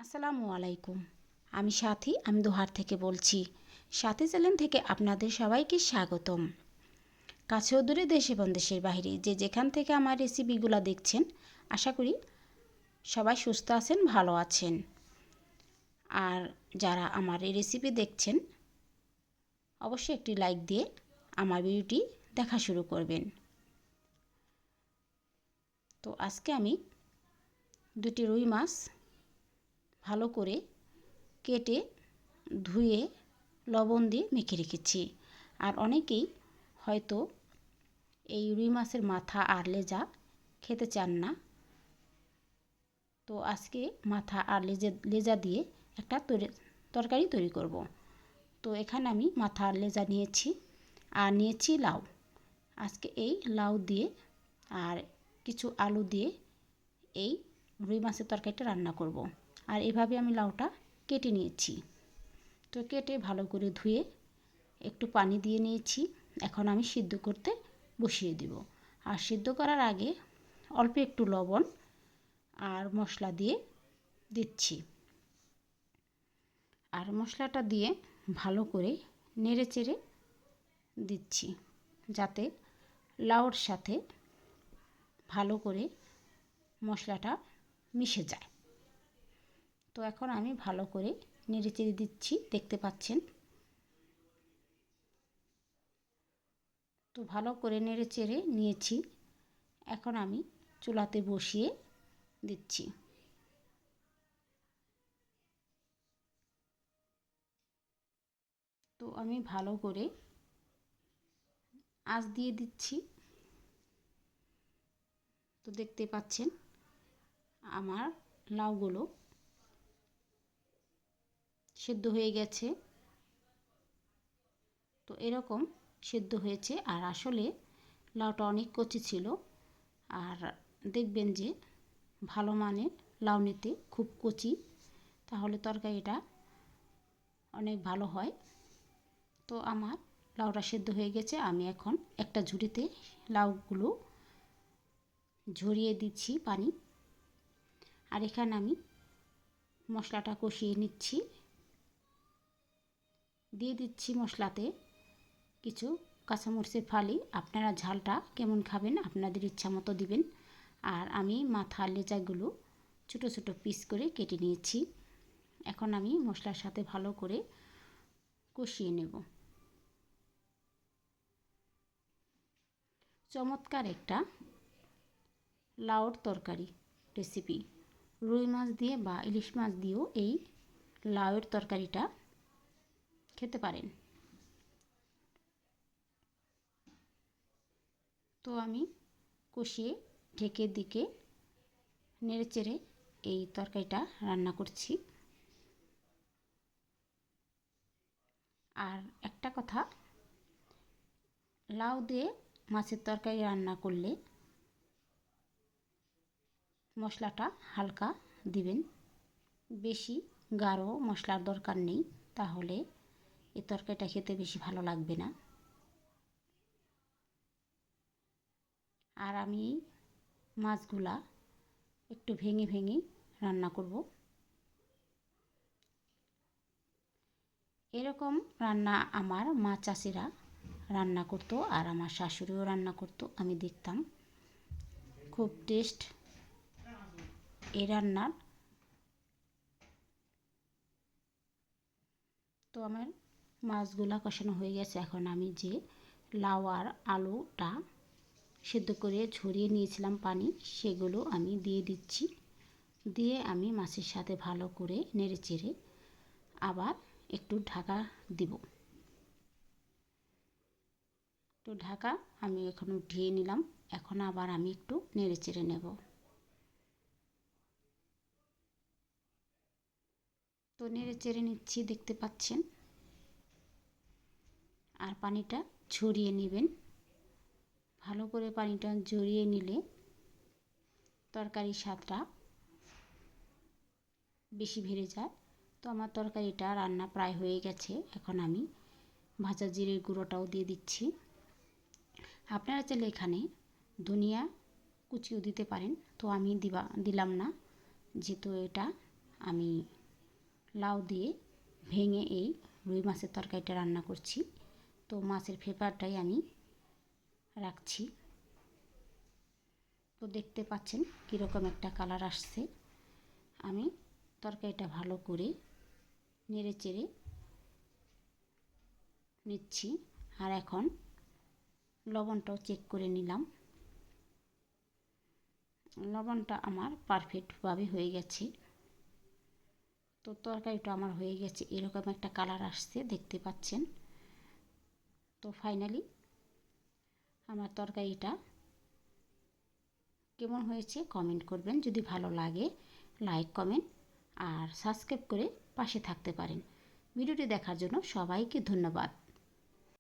আসসালামু আলাইকুম। আমি সাথী, আমি দোহার থেকে বলছি। সাথী চ্যানেল থেকে আপনাদের সবাইকে স্বাগতম। কাছে ও দূরে, দেশ এবং দেশের বাইরে যে যেখান থেকে আমার রেসিপিগুলো দেখছেন, আশা করি সবাই সুস্থ আছেন, ভালো আছেন। আর যারা আমার এই রেসিপি দেখছেন, অবশ্যই একটি লাইক দিয়ে আমার ভিডিওটি দেখা শুরু করবেন। তো আজকে আমি দুটি রুই মাছ ভালো করে কেটে ধুয়ে লবণ দিয়ে মেখে রেখেছি। আর অনেকেই হয়তো এই রুই মাছের মাথা আর লেজা খেতে চান না, তো আজকে মাথা আর লেজা দিয়ে একটা তরকারি তৈরি করব। তো এখানে আমি মাথা আর লেজা নিয়েছি আর নিয়েছি লাউ। আজকে এই লাউ দিয়ে আর কিছু আলু দিয়ে এই রুই মাছের তরকারিটা রান্না করব। আর এভাবে আমি লাউটা কেটে নিয়েছি। তো কেটে ভালো করে ধুয়ে একটু পানি দিয়ে নিয়েছি। এখন আমি সিদ্ধ করতে বসিয়ে দিব। আর সিদ্ধ করার আগে অল্প একটু লবণ আর মশলা দিয়ে দিচ্ছি। আর মশলাটা দিয়ে ভালো করে নেড়ে চেড়ে দিচ্ছি, যাতে লাউর সাথে ভালো করে মশলাটা মিশে যায়। তো এখন আমি ভালো করে নেড়ে চেড়ে দিচ্ছি, দেখতে পাচ্ছেন। তো ভালো করে নেড়ে চেড়ে নিয়েছি। এখন আমি চুলাতে বসিয়ে দিচ্ছি। তো আমি ভালো করে আঁচ দিয়ে দিচ্ছি। তো দেখতে পাচ্ছেন আমার লাউগুলো সেদ্ধ হয়ে গেছে। তো এরকম সেদ্ধ হয়েছে। আর আসলে লাউটা অনেক কচি ছিল। আর দেখবেন যে ভালো মানের লাউ নিতে খুব কচি, তাহলে তরকারিটা অনেক ভালো হয়। তো আমার লাউটা সেদ্ধ হয়ে গেছে। আমি এখন একটা ঝুড়িতে লাউগুলো ঝরিয়ে দিচ্ছি পানি। আর এখানে আমি মশলাটা কষিয়ে নিচ্ছি। দিয়ে দিচ্ছি মশলাতে কিছু কাঁচামরিচের ফালি। আপনারা ঝালটা কেমন খাবেন আপনাদের ইচ্ছা মতো দিবেন। আর আমি মাথা লেজাগুলো ছোটো ছোটো পিস করে কেটে নিয়েছি। এখন আমি মশলার সাথে ভালো করে কষিয়ে নেব। চমৎকার একটা লাউর তরকারি রেসিপি। রুই মাছ দিয়ে বা ইলিশ মাছ দিয়েও এই লাউয়ের তরকারিটা খেতে পারেন। তো আমি কষিয়ে ঢেকে দিকে নেড়ে চেড়ে এই তরকারিটা রান্না করছি। আর একটা কথা, লাউ দিয়ে মাছের তরকারি রান্না করলে মশলাটা হালকা দিবেন, বেশি গাঢ় মশলার দরকার নেই, তাহলে এই তরকারিটা খেতে বেশি ভালো লাগবে না। আর আমি মাছগুলা একটু ভেঙে ভেঙে রান্না করব। এরকম রান্না আমার মা চাষিরা রান্না করতো, আর আমার শাশুড়িও রান্না করতো, আমি দেখতাম। খুব টেস্ট এই রান্নার। তো আমার মাছগুলা কষানো হয়ে গেছে। এখন আমি যে লাউ আর আলুটা সেদ্ধ করে ঝরিয়ে নিয়েছিলাম পানি, সেগুলো আমি দিয়ে দিচ্ছি। দিয়ে আমি মাছের সাথে ভালো করে নেড়ে চেড়ে আবার একটু ঢাকা দিব। তো ঢাকা আমি এখন উঠিয়ে নিলাম। এখন আবার আমি একটু নেড়ে চেড়ে নেব। তো নেড়ে চেড়ে নিচ্ছি, দেখতে পাচ্ছেন। আর পানিটা ঝরিয়ে নেবেন। ভালো করে পানিটা ঝরিয়ে নিলে তরকারির স্বাদটা বেশি বেড়ে যায়। তো আমার তরকারিটা রান্না প্রায় হয়ে গেছে। এখন আমি ভাজা জিরের গুঁড়োটাও দিয়ে দিচ্ছি। আপনারা চাইলে এখানে ধনিয়া কুচিও দিতে পারেন, তো আমি দিলাম না, যেহেতু এটা আমি লাউ দিয়ে ভেঙে এই রুই মাছের তরকারিটা রান্না করছি। তো মাছের ফেপারটাই আমি রাখছি। তো দেখতে পাচ্ছেন কীরকম একটা কালার আসছে। আমি তরকারিটা ভালো করে নেড়ে চেড়ে নিচ্ছি। আর এখন লবণটাও চেক করে নিলাম। লবণটা আমার পারফেক্টভাবে হয়ে গেছে। তো তরকারিটা আমার হয়ে গেছে, এরকম একটা কালার আসছে দেখতে পাচ্ছেন। তো ফাইনালি আমার তরকারিটা কেমন হয়েছে কমেন্ট করবেন। যদি ভালো লাগে লাইক কমেন্ট আর সাবস্ক্রাইব করে পাশে থাকতে পারেন। ভিডিওটি দেখার জন্য সবাইকে ধন্যবাদ।